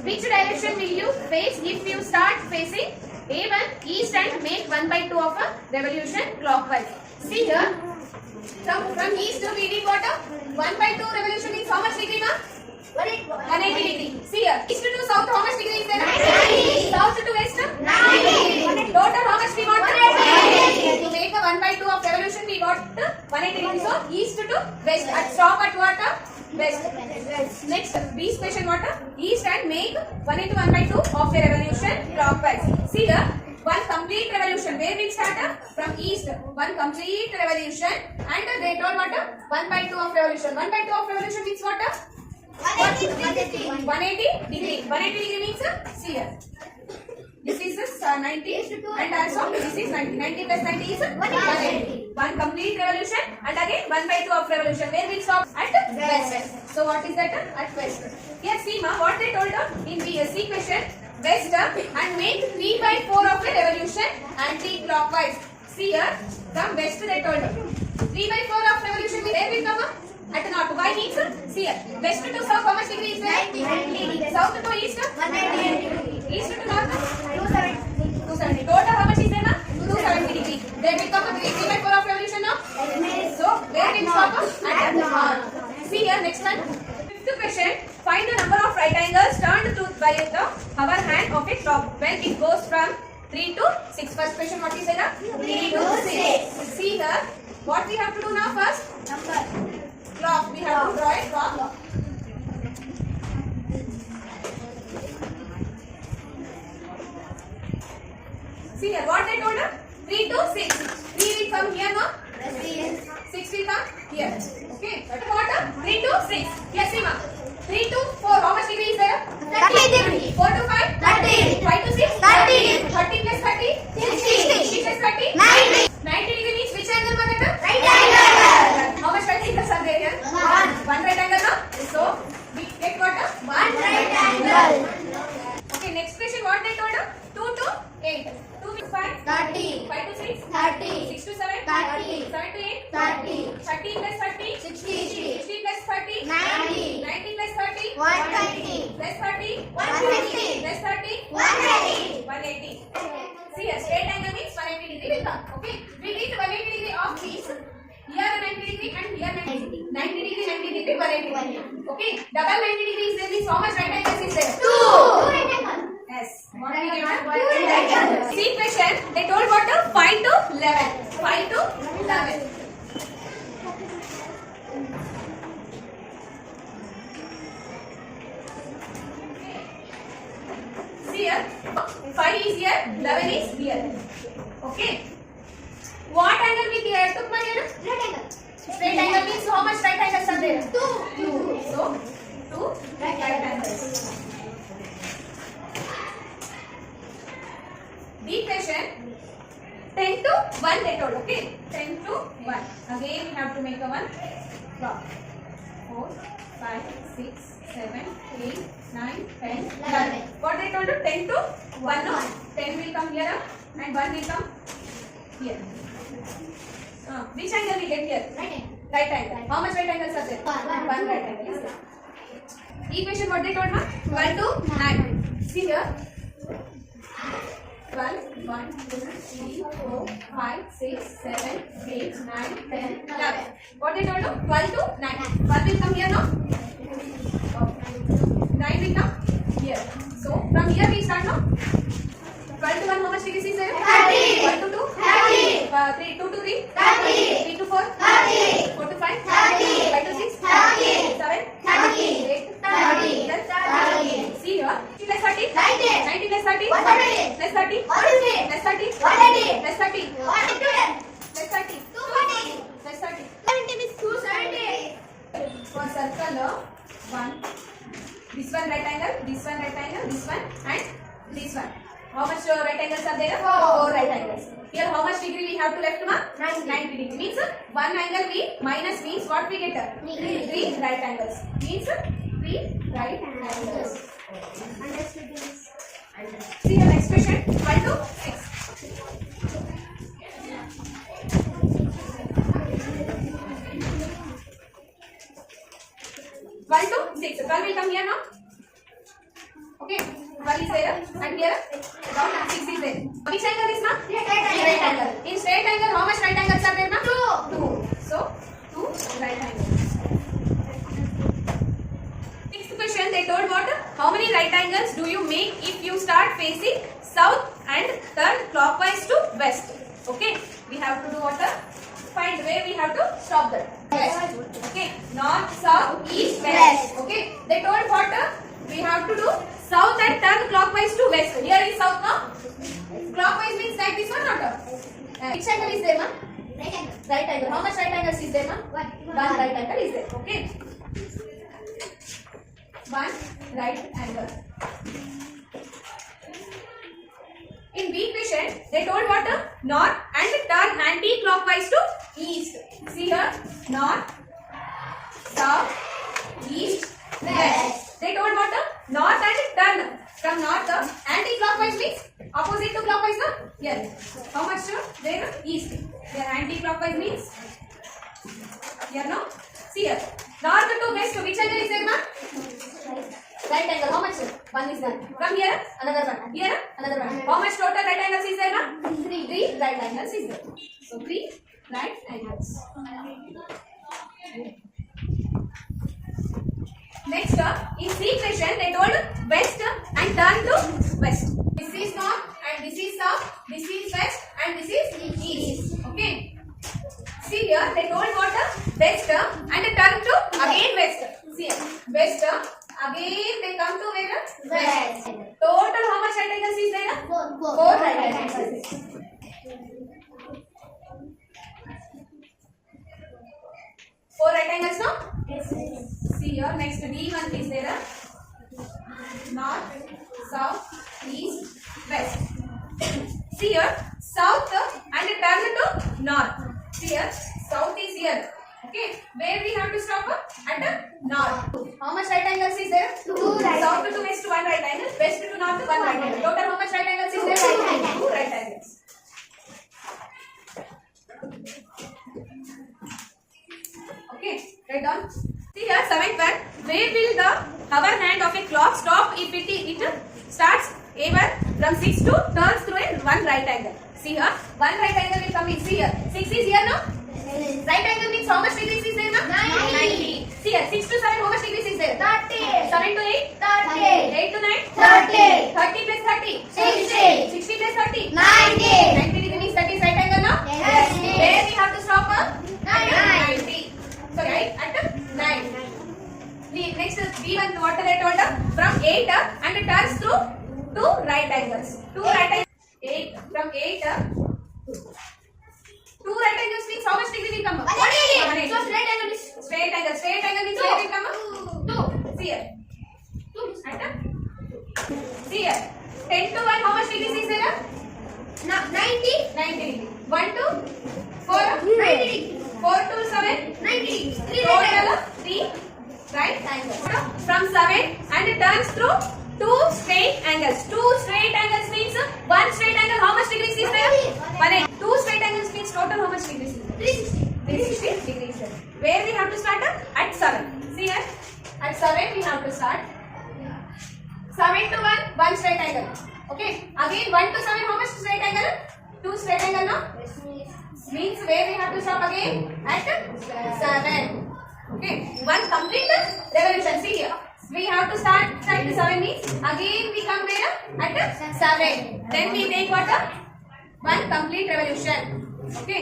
Which direction will you face if you start facing A1 east and make 1/2 of a revolution clockwise? See here. From east to we need what? 1/2 revolution means how much degree, ma? 180 degree. See here. East to south, how much degree is there? 90. South to west? 90. Total how much we want? 180. To make a 1/2 of revolution, we got 180 degree. So east to west. At stop at what? West. Next, B's question what? East and make 1 into 1/2 of a revolution clockwise. See here. One complete revolution. Where will start? From east. One complete revolution. And they told what? 1/2 of revolution. 1/2 of revolution means what? 180 degree. 180 degree means, see here. This is 90 and also this is 90. 90 plus 90 is 180. One complete revolution and again 1/2 of revolution. Where will stop? At west. So what is that? At west. Here see ma, what they told in BSc question, west and make 3/4 of a revolution anti-clockwise. See here, from west they told 3/4 of revolution. Where will come? At north. Why means? See here, west to south how much degree is there? 90. South to east? 180. East to north? 270. Total how much is there, ma? 270 degree. There will come a 3/4 of revolution now? So where will stop? At north. See here, next one. Fifth question. Find the number of right angles turned to by the hover hand of a clock when it goes from 3 to 6. First question, what is there? 3 to 6. See here, what we have to do now first? Number. Clock. We have to draw a clock. See here, what they told us? 3 to 6. 3 will come here, no? 6 will come here. Okay. What? 3 to 6. Yes, see ma. 3 to 4. How much degree is there? 30 degree. 4 to 5? 30. 5 to 6? 30. 30 plus 30? 60. 60 plus 30? 90. 90 degree means which angle, mother? Right angle. How much right angles are there here? 1 right angle, no? So, we get what? 1 Right angle. Okay, next question, what they told us? 2 to 8. 2 to 5? 30. 5 to 6? 30. 6 to 7? 30. 7 to 8? 30. 30 plus 30? 60. 60 plus 30? 90. 90 plus 30? 120. Plus 30? 150. Plus 30? 180. 180. See, a straight angle means 180 degree will come. Okay. We need 180 degree of these. Here 90 degree and here 90 degree. 90 degree, 90 degree, 180. Okay. Double 90 degree is there means how much right angles is there? 2. Right angle. Yes. What we get? Right angle. See question. They told what? 5 to 11. 5 to 11. See here. 5 is here. 11 is here. Okay. What angle we took my here? Right angle. Straight angle means how much right angles are there? 2. 2. So 2 right angles. B question. 10 to 1 they told. Okay. 10 to 1. Again we have to make a 1. 4, 5, 6, 7, 8, 9, 10, 11. What they told you? 10 to 1. No? 10 will come here and 1 will come here. Which angle we get here? Right angle. Right angle. How much right angles are there? 1. 1 right angle is there. Equation what they told, ma? 1 to 9. See here. 12, 1, 2, 3, 4, 5, 6, 7, 8, 9, 10, 11. What they told you? 12 to 9. 1 will come here, no? 9 will come here. So, from here we start now. 12 to 1, how much degrees is there? 30. 1 to 2? 30. 2 to 3? 30. 3 to 4? 30. 4 to 5? 30. 5 to 6? 30. 7? 30. 8? 30. Plus 30. See here. 90 plus 30? 90. 90 plus 30? 130. Plus 30? 150. Plus 30? 180. Plus 30? 110. Plus 30? 240. Plus 30? 70 is 270. For circle 1. This one right angle, this one right angle, this one and this one. How much right angles are there? 4 right angles. Here how much degree we have to left, ma? 90 degree. Means one angle we minus means what we get? 3 right angles. Means 3 right angles. See the next question. 1 to 6. 1 to 6. 12 will come here now. Okay, 1 is there and here down 6 is there. Which angle is now? Right angle. In straight angle, how much right angles are there now? 2. So 2 right angles. Next question, they told what? How many right angles do you make if you start facing south and turn clockwise to west? Okay, we have to do what? Find where we have to stop that. West. Okay, north, south, east, west. Okay, they told what? We have to do south and turn clockwise to west. Here is south now. Clockwise means like this one, not? Which angle is there, ma'am? Right angle. How much right angles is there, ma'am? 1 right angle is there. Okay. 1 right angle. In B question, they told what? North and turn anti-clockwise to east. See here, north, south, east, west. They told what? North and turn. From north, anti-clockwise means opposite to clockwise, no? Yes. How much? There, east. There, anti-clockwise means here, no? See here, north to west. Which angle is there, ma'am? Right angle. How much? 1 is there. From here, another one. Here, another one. How much total right angles is there, ma'am? 3 right angles is there. So 3 right angles. Next, in C question, they told west and turn to west. This is north and this is south. This is west and this is east. Okay. See here, they told what? West and turn to again west. See here, west. Again they come to where? West. Total how much right angles is there? 4 right angles is there. 4 right angles now? Yes. See here, next D1 is there. North, south, east, west. See here, south and turn to north. See here, south is here. Okay, where we have to stop at north. How much right angles is there? 2 right. South to west 1 right angle, west to north 1 right angle. Total how much right angles is there? 2 right angles. Okay, right on. See here, 7th one. Where will the hover hand of a clock stop if it starts ever from 6 to turns through a 1 right angle? See here, 1 right angle will come in. See here, 6 is here now. Right angle means how much degrees is there now? 90. See here, 6 to 7, how much degrees is there? 30. 7 to 8? 30. 8 to 9? 30. 30 plus 30? 60. 60 plus 30? 90. 90 degree means that is right angle now? Yes. Where we have to stop? 90. So right at 9. Next is B1, what they told? From 8 and it turns to 2 right angles. 2 right angles. 8 from 8 2 right angles means how much degree will come? 180. So straight angle is straight angle. Straight angle means where will come? 2. See here. 2 at see here. 10 to 1 how much degrees is there? 90. 90 degree. 1 to 4 90 degree. 4 to 7 90 degree. 3 right angles. From 7 and it turns through 2 straight angles. 2 straight angles means 1 straight angle how much degrees is there? 180. 2 straight angles means total how much degrees is there? 360 degrees. Where we have to start? At 7. See here. At 7 we have to start. 7 to 1 straight angle. Okay. Again 1 to 7 how much straight angle? 2 straight angle now? Means where we have to stop again? At 7. Okay. 1 complete revolution. See here. We have to start to 7 means again we come where? At 7. Then we take what? 1 complete revolution. Okay.